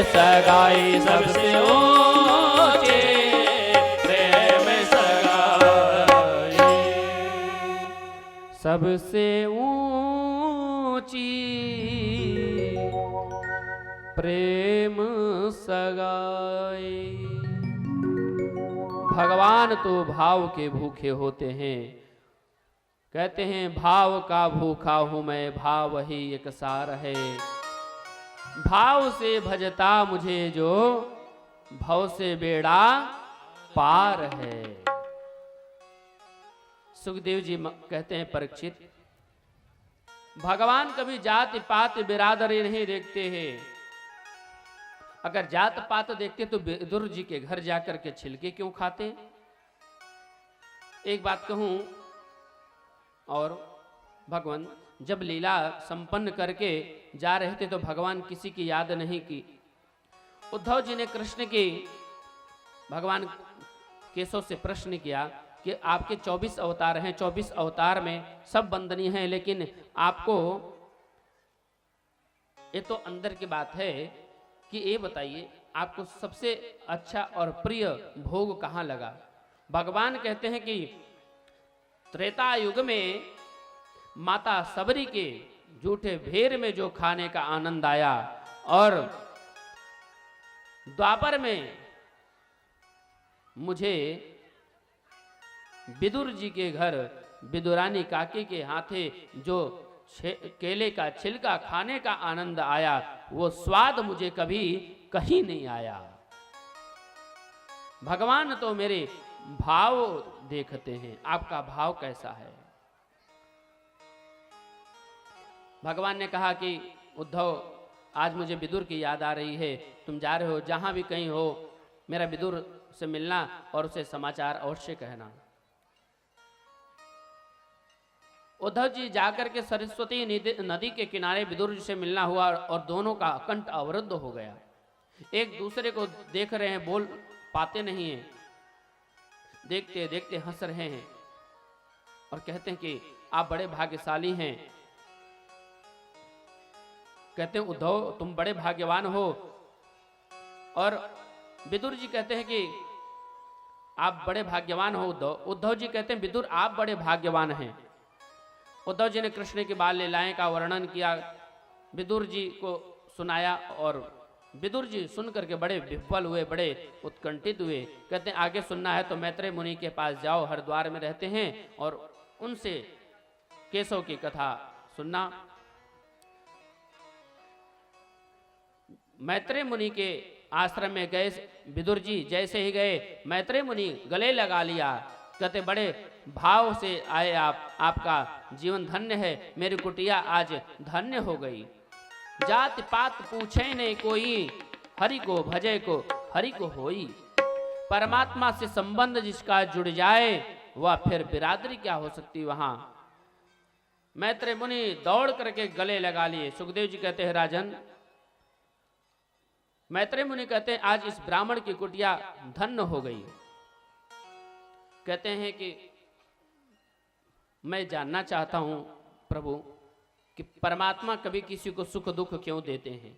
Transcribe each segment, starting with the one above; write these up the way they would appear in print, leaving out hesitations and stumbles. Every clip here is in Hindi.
सगाई सबसे ऊंची प्रेम सगाई। सबसे ऊंची प्रेम सगाई। भगवान तो भाव के भूखे होते हैं। कहते हैं भाव का भूखा हूं मैं, भाव ही एक सार है। भाव से भजता मुझे जो, भव से बेड़ा पार है। सुखदेव जी कहते हैं परीक्षित, भगवान कभी जाति पात बिरादरी नहीं देखते हैं। अगर जात पात देखते तो विदुर जी के घर जाकर के छिलके क्यों खाते। एक बात कहूं, और भगवान जब लीला संपन्न करके जा रहे थे तो भगवान किसी की याद नहीं की। उद्धव जी ने कृष्ण की भगवान केशव से प्रश्न किया कि आपके 24 अवतार हैं, 24 अवतार में सब वंदनीय हैं, लेकिन आपको ये तो अंदर की बात है कि ये बताइए आपको सबसे अच्छा और प्रिय भोग कहाँ लगा। भगवान कहते हैं कि त्रेता युग में माता सबरी के जूठे भेर में जो खाने का आनंद आया, और द्वापर में मुझे विदुर जी के घर विदुरानी काकी के हाथे जो केले का छिलका खाने का आनंद आया, वो स्वाद मुझे कभी कहीं नहीं आया। भगवान तो मेरे भाव देखते हैं, आपका भाव कैसा है। भगवान ने कहा कि उद्धव आज मुझे विदुर की याद आ रही है, तुम जा रहे हो, जहां भी कहीं हो मेरा विदुर से मिलना और उसे समाचार अवश्य कहना। उद्धव जी जाकर के सरस्वती नदी के किनारे विदुर जी से मिलना हुआ और दोनों का कंठ अवरुद्ध हो गया। एक दूसरे को देख रहे हैं, बोल पाते नहीं हैं, देखते देखते हंस रहे हैं और कहते हैं कि आप बड़े भाग्यशाली हैं। कहते हैं उद्धव तुम बड़े भाग्यवान हो, और विदुर जी कहते हैं कि आप बड़े भाग्यवान हो उद्धव। उद्धव जी कहते हैं विदुर आप बड़े भाग्यवान हैं। उद्धव जी ने कृष्ण की बाल लीलाएं का वर्णन किया, विदुर जी को सुनाया, और विदुर जी सुनकर के बड़े विह्वल हुए, बड़े उत्कंठित हुए। कहते हैं आगे सुनना है तो मैत्रेय मुनि के पास जाओ, हरिद्वार में रहते हैं, और उनसे केशव की कथा सुनना। मैत्रेय मुनि के आश्रम में गए विदुर जी, जैसे ही गए मैत्रेय मुनि गले लगा लिया। कहते बड़े भाव से आए आप, आपका जीवन धन्य है, मेरी कुटिया आज धन्य हो गई। जात पात पूछे नहीं कोई, हरि को भजे को हरि को होई। परमात्मा से संबंध जिसका जुड़ जाए वह फिर बिरादरी क्या हो सकती वहां। मैत्रेय मुनि दौड़ करके गले लगा लिए। सुखदेव जी कहते हैं राजन, मैत्रेय मुनि कहते हैं आज इस ब्राह्मण की कुटिया धन्य हो गई। कहते हैं कि मैं जानना चाहता हूं प्रभु कि परमात्मा कभी किसी को सुख दुख क्यों देते हैं,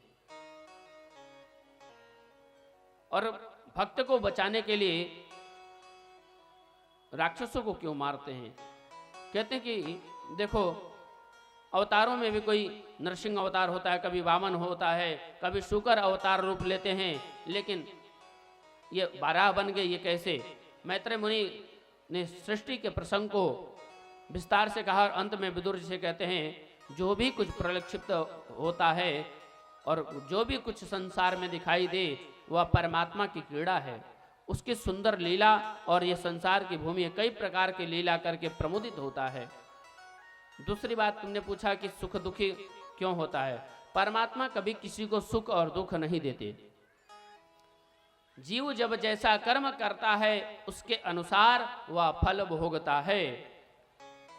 और भक्त को बचाने के लिए राक्षसों को क्यों मारते हैं। कहते हैं कि देखो अवतारों में भी कोई नरसिंह अवतार होता है, कभी वामन होता है, कभी शुकर अवतार रूप लेते हैं, लेकिन ये 12 बन गए, ये कैसे। मैत्रेय मुनि ने सृष्टि के प्रसंग को विस्तार से कहा, और अंत में विदुर जी से कहते हैं जो भी कुछ प्रलक्षित होता है और जो भी कुछ संसार में दिखाई दे वह परमात्मा की क्रीड़ा है, उसकी सुंदर लीला, और ये संसार की भूमि कई प्रकार की लीला करके प्रमुदित होता है। दूसरी बात तुमने पूछा कि सुख दुखी क्यों होता है। परमात्मा कभी किसी को सुख और दुख नहीं देते। जीव जब जैसा कर्म करता है उसके अनुसार वह फल भोगता है।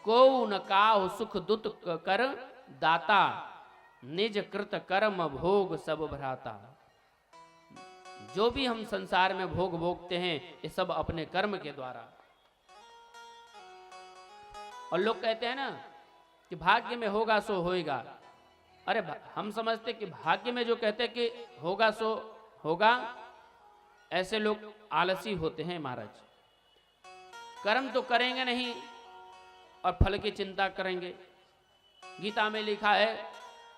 को न काहु सुख दुख कर दाता, निज कृत कर्म भोग सब भ्राता। जो भी हम संसार में भोग भोगते हैं ये सब अपने कर्म के द्वारा। और लोग कहते हैं ना कि भाग्य में होगा सो होएगा। अरे हम समझते कि भाग्य में जो कहते हैं कि होगा सो होगा, ऐसे लोग आलसी होते हैं महाराज। कर्म तो करेंगे नहीं और फल की चिंता करेंगे। गीता में लिखा है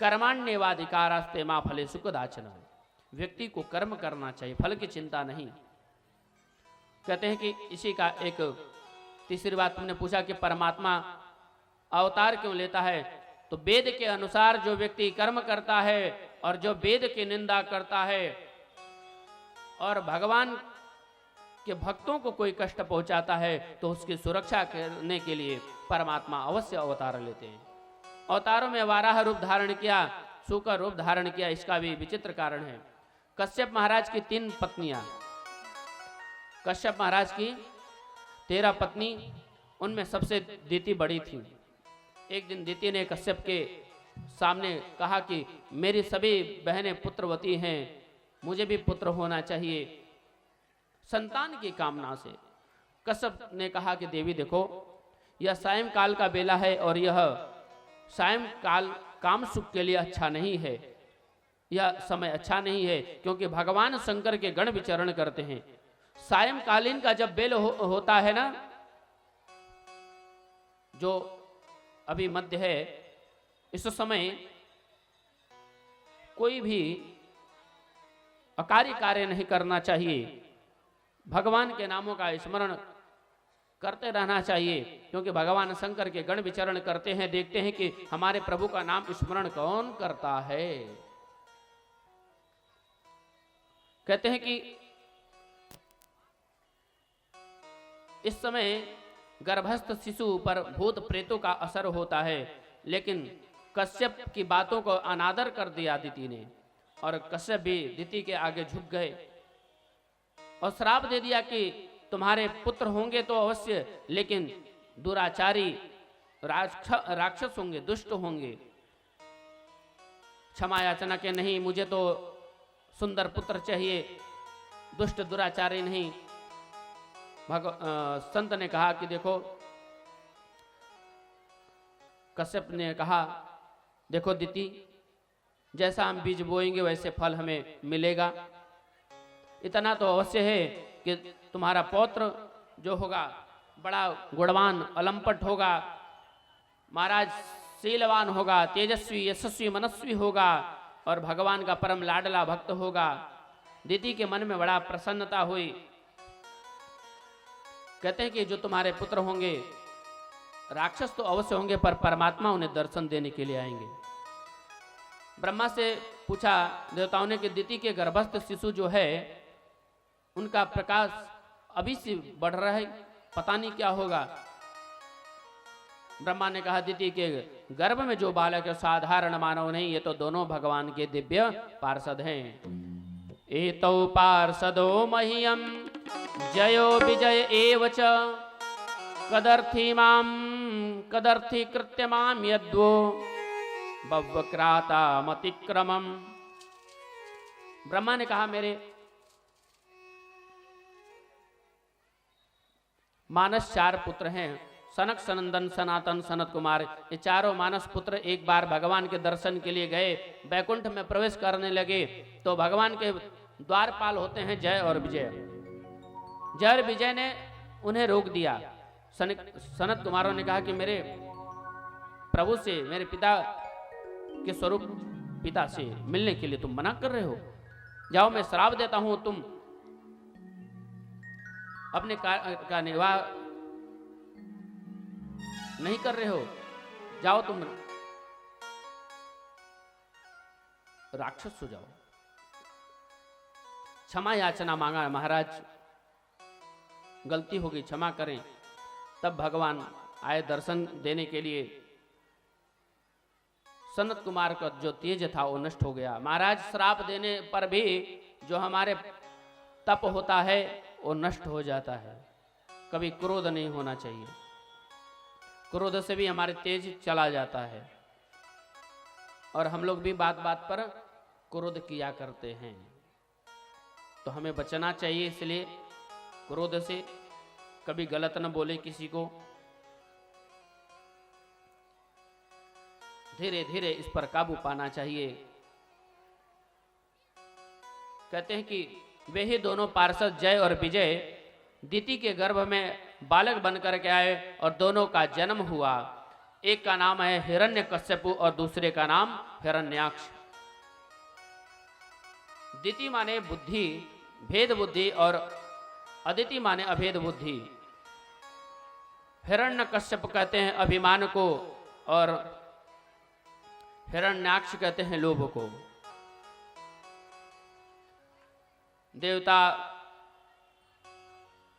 कर्माण्येवाधिकारास्ते मा फले सुखदाचन। व्यक्ति को कर्म करना चाहिए, फल की चिंता नहीं। कहते हैं कि इसी का एक तीसरी बात तुमने पूछा कि परमात्मा अवतार क्यों लेता है, तो वेद के अनुसार जो व्यक्ति कर्म करता है और जो वेद की निंदा करता है और भगवान के भक्तों को कोई कष्ट पहुंचाता है, तो उसकी सुरक्षा करने के लिए परमात्मा अवश्य अवतार लेते हैं। अवतारों में वाराह रूप धारण किया, शूकर रूप धारण किया, इसका भी विचित्र कारण है। कश्यप महाराज की 3 पत्नियां, कश्यप महाराज की 13 पत्नी, उनमें सबसे दीति बड़ी थी। एक दिन दीति ने कश्यप के सामने कहा कि मेरी सभी बहनें पुत्रवती हैं, मुझे भी पुत्र होना चाहिए, संतान की कामना से। कश्यप ने कहा कि देवी देखो, यह सायंकाल का बेला है और यह सायंकाल काम सुख के लिए अच्छा नहीं है, यह समय अच्छा नहीं है, क्योंकि भगवान शंकर के गण विचरण करते हैं। सायंकालीन का जब बेल होता है ना, जो अभी मध्य है, इस समय कोई भी अकार्य कार्य नहीं करना चाहिए, भगवान के नामों का स्मरण करते रहना चाहिए, क्योंकि भगवान शंकर के गण विचरण करते हैं। देखते हैं कि हमारे प्रभु का नाम स्मरण कौन करता है। कहते हैं कि इस समय गर्भस्थ शिशु पर भूत प्रेतों का असर होता है, लेकिन कश्यप की बातों को अनादर कर दिया दीति ने, और कश्यप भी दीति के आगे झुक गए और श्राप दे दिया कि तुम्हारे पुत्र होंगे तो अवश्य, लेकिन दुराचारी राक्षस होंगे, दुष्ट होंगे। क्षमा याचना के नहीं, मुझे तो सुंदर पुत्र चाहिए, दुष्ट दुराचारी नहीं। संत ने कहा कि देखो, कश्यप ने कहा देखो दीति, जैसा हम बीज बोएंगे वैसे फल हमें मिलेगा। इतना तो अवश्य है कि तुम्हारा पौत्र जो होगा बड़ा गुणवान अलंपट होगा, महाराज शीलवान होगा, तेजस्वी यशस्वी मनस्वी होगा और भगवान का परम लाडला भक्त होगा। दीति के मन में बड़ा प्रसन्नता हुई। कहते हैं कि जो तुम्हारे पुत्र होंगे, राक्षस तो अवश्य होंगे, पर परमात्मा उन्हें दर्शन देने के लिए आएंगे। ब्रह्मा से पूछा देवताओं ने कि दीति के गर्भस्थ शिशु जो है उनका प्रकाश अभी से बढ़ रहा है, पता नहीं क्या होगा। ब्रह्मा ने कहा दीति के गर्भ में जो बालक है साधारण मानव नहीं, ये तो दोनों भगवान के दिव्य पार्षद हैं। एतौ पार्षदो मह्यम जयो विजय एव च कदर्थी कृत्यमाम यद्वो बव्वक्राता मतिक्रमम। ब्रह्मा ने कहा मेरे मानस 4 पुत्र हैं, सनक सनंदन सनातन सनत कुमार। ये चारों मानस पुत्र एक बार भगवान के दर्शन के लिए गए, बैकुंठ में प्रवेश करने लगे तो भगवान के द्वारपाल होते हैं जय और विजय। जय और विजय ने उन्हें रोक दिया। सनत कुमारों ने कहा कि मेरे प्रभु से, मेरे पिता के स्वरूप पिता से मिलने के लिए तुम मना कर रहे हो, जाओ मैं श्राप देता हूं, तुम अपने का निर्वाह नहीं कर रहे हो, जाओ तुम राक्षस हो जाओ। क्षमा याचना मांगा, महाराज गलती हो गई, क्षमा करें। तब भगवान आए दर्शन देने के लिए। सनत कुमार का जो तेज था वो नष्ट हो गया। महाराज श्राप देने पर भी जो हमारे तप होता है वो नष्ट हो जाता है। कभी क्रोध नहीं होना चाहिए, क्रोध से भी हमारे तेज चला जाता है और हम लोग भी बात बात पर क्रोध किया करते हैं, तो हमें बचना चाहिए। इसलिए क्रोध से कभी गलत न बोले किसी को, धीरे धीरे इस पर काबू पाना चाहिए। कहते हैं कि वे ही दोनों पार्षद जय और विजय दिति के गर्भ में बालक बन करके आए और दोनों का जन्म हुआ। एक का नाम है हिरण्यकश्यपु और दूसरे का नाम हिरण्याक्ष। दिति माने बुद्धि, भेद बुद्धि, और अदिति माने अभेद बुद्धि। हिरण्यकश्यप कहते हैं अभिमान को और हिरण्याक्ष कहते हैं लोभ को। देवता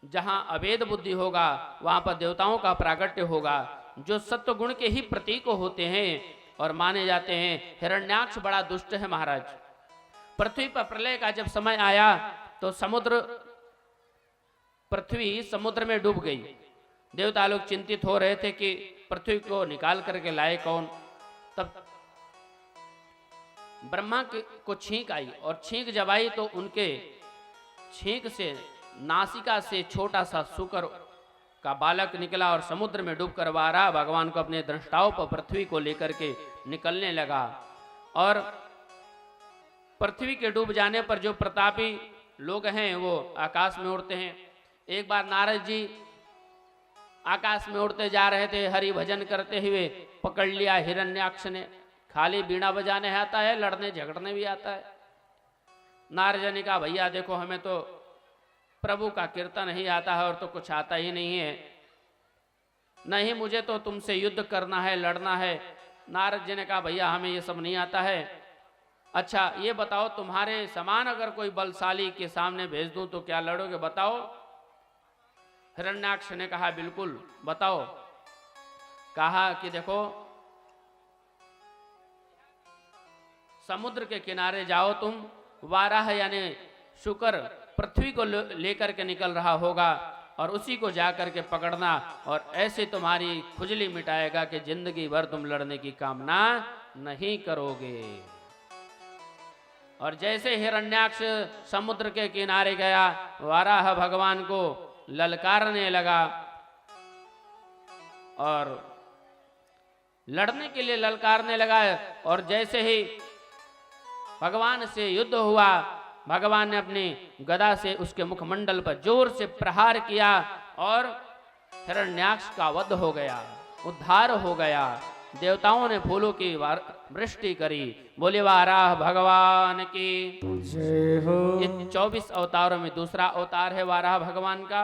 जहां अभेद बुद्धि होगा वहां पर देवताओं का प्राकट्य होगा, जो सत्व गुण के ही प्रतीक होते हैं और माने जाते हैं। हिरण्याक्ष बड़ा दुष्ट है महाराज। पृथ्वी पर प्रलय का जब समय आया तो पृथ्वी समुद्र में डूब गई। देवता लोग चिंतित हो रहे थे कि पृथ्वी को निकाल करके लाए कौन। तब ब्रह्मा को छींक आई और छींक जब आई तो उनके छींक से नासिका से छोटा सा शुकर का बालक निकला और समुद्र में डूब कर वारा भगवान को अपने दृष्टाओं पर पृथ्वी को लेकर के निकलने लगा। और पृथ्वी के डूब जाने पर जो प्रतापी लोग हैं वो आकाश में उड़ते हैं। एक बार नारद जी आकाश में उड़ते जा रहे थे, हरि भजन करते हुए पकड़ लिया हिरण्याक्ष ने। खाली बीणा बजाने आता है, लड़ने झगड़ने भी आता है। नारद जी ने कहा भैया देखो हमें तो प्रभु का कीर्तन ही आता है और तो कुछ आता ही नहीं है। नहीं मुझे तो तुमसे युद्ध करना है, लड़ना है। नारद जी ने कहा भैया हमें ये सब नहीं आता है। अच्छा ये बताओ तुम्हारे समान अगर कोई बलशाली के सामने भेज दूं तो क्या लड़ोगे बताओ। हिरण्याक्ष ने कहा बिल्कुल बताओ। कहा कि देखो समुद्र के किनारे जाओ तुम, वाराह यानी शुकर पृथ्वी को लेकर के निकल रहा होगा और उसी को जाकर के पकड़ना और ऐसे तुम्हारी खुजली मिटाएगा कि जिंदगी भर तुम लड़ने की कामना नहीं करोगे। और जैसे हिरण्याक्ष समुद्र के किनारे गया, वाराह भगवान को ललकारने लगा और लड़ने के लिए ललकारने लगा। और जैसे ही भगवान से युद्ध हुआ, भगवान ने अपनी गदा से उसके मुखमंडल पर जोर से प्रहार किया और हिरण्याक्ष का वध हो गया, उद्धार हो गया। देवताओं ने फूलों की वृष्टि करी। बोले वाराह भगवान की जय हो। ये 24 अवतारों में दूसरा अवतार है वाराह भगवान का।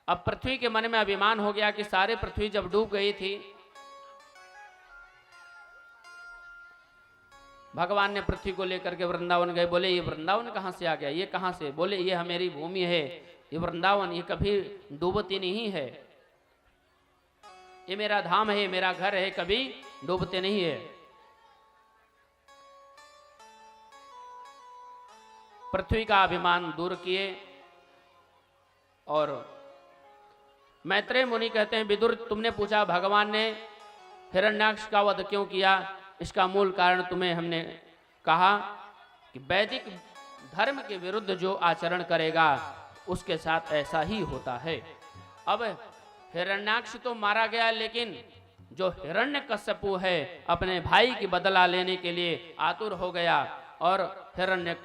अब पृथ्वी के मन में अभिमान हो गया कि सारे पृथ्वी जब डूब गई थी, भगवान ने पृथ्वी को लेकर के वृंदावन गए। बोले ये वृंदावन कहाँ से आ गया, ये कहाँ से? बोले ये मेरी भूमि है, ये वृंदावन, ये कभी डूबती नहीं है, ये मेरा धाम है, मेरा घर है, कभी डूबते नहीं है। पृथ्वी का अभिमान दूर किए। और मैत्रेय मुनि कहते हैं विदुर तुमने पूछा भगवान ने हिरण्याक्ष का वध क्यों किया, इसका मूल कारण तुम्हें हमने कहा कि वैदिक धर्म के विरुद्ध जो आचरण करेगा उसके साथ ऐसा ही होता है। अब हिरण्याक्ष तो मारा गया, लेकिन जो हिरण्यकश्यपु है अपने भाई की बदला लेने के लिए आतुर हो गया और हिरण्य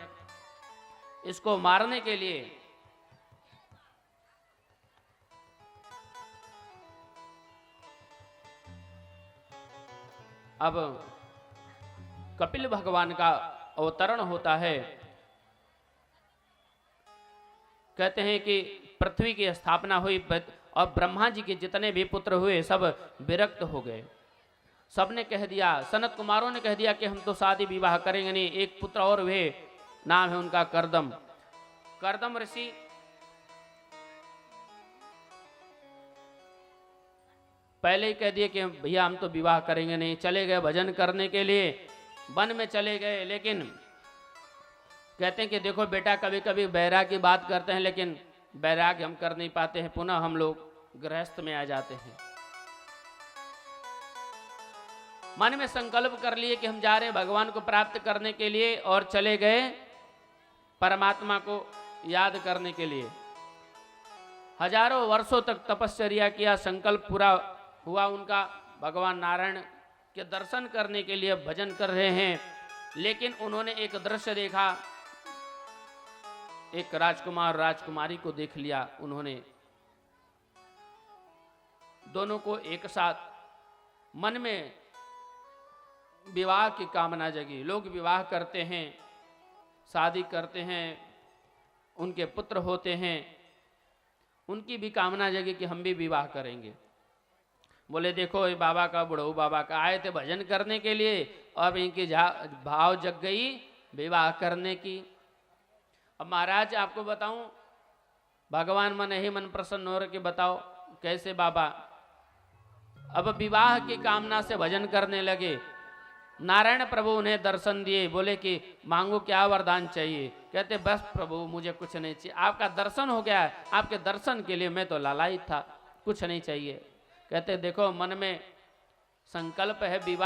इसको मारने के लिए अब कपिल भगवान का अवतरण होता है। कहते हैं कि पृथ्वी की स्थापना हुई और ब्रह्मा जी के जितने भी पुत्र हुए सब विरक्त हो गए। सबने कह दिया, सनत कुमारों ने कह दिया कि हम तो शादी विवाह करेंगे नहीं। एक पुत्र और हुए, नाम है उनका कर्दम। कर्दम ऋषि पहले ही कह दिए कि भैया हम तो विवाह करेंगे नहीं। चले गए भजन करने के लिए, वन में चले गए। लेकिन कहते हैं कि देखो बेटा कभी कभी बैराग की बात करते हैं, लेकिन बैराग हम कर नहीं पाते हैं, पुनः हम लोग गृहस्थ में आ जाते हैं। मन में संकल्प कर लिए कि हम जा रहे हैं भगवान को प्राप्त करने के लिए, और चले गए परमात्मा को याद करने के लिए। हजारों वर्षों तक तपस्या किया, संकल्प पूरा हुआ उनका। भगवान नारायण के दर्शन करने के लिए भजन कर रहे हैं, लेकिन उन्होंने एक दृश्य देखा। एक राजकुमार राजकुमारी को देख लिया उन्होंने। दोनों को एक साथ मन में विवाह की कामना जगी। लोग विवाह करते हैं, शादी करते हैं, उनके पुत्र होते हैं, उनकी भी कामना जगी कि हम भी विवाह करेंगे। बोले देखो ये बाबा का, बुढ़ऊ बाबा का, आए थे भजन करने के लिए, अब इनकी भाव जग गई विवाह करने की। अब महाराज आपको बताऊं, भगवान मन ही मन प्रसन्न हो रहे कि बताओ कैसे बाबा। अब विवाह की कामना से भजन करने लगे। नारायण प्रभु उन्हें दर्शन दिए, बोले कि मांगो क्या वरदान चाहिए। कहते बस प्रभु मुझे कुछ नहीं चाहिए, आपका दर्शन हो गया, आपके दर्शन के लिए मैं तो लालायित था, कुछ नहीं चाहिए। कहते देखो मन में संकल्प है विवाह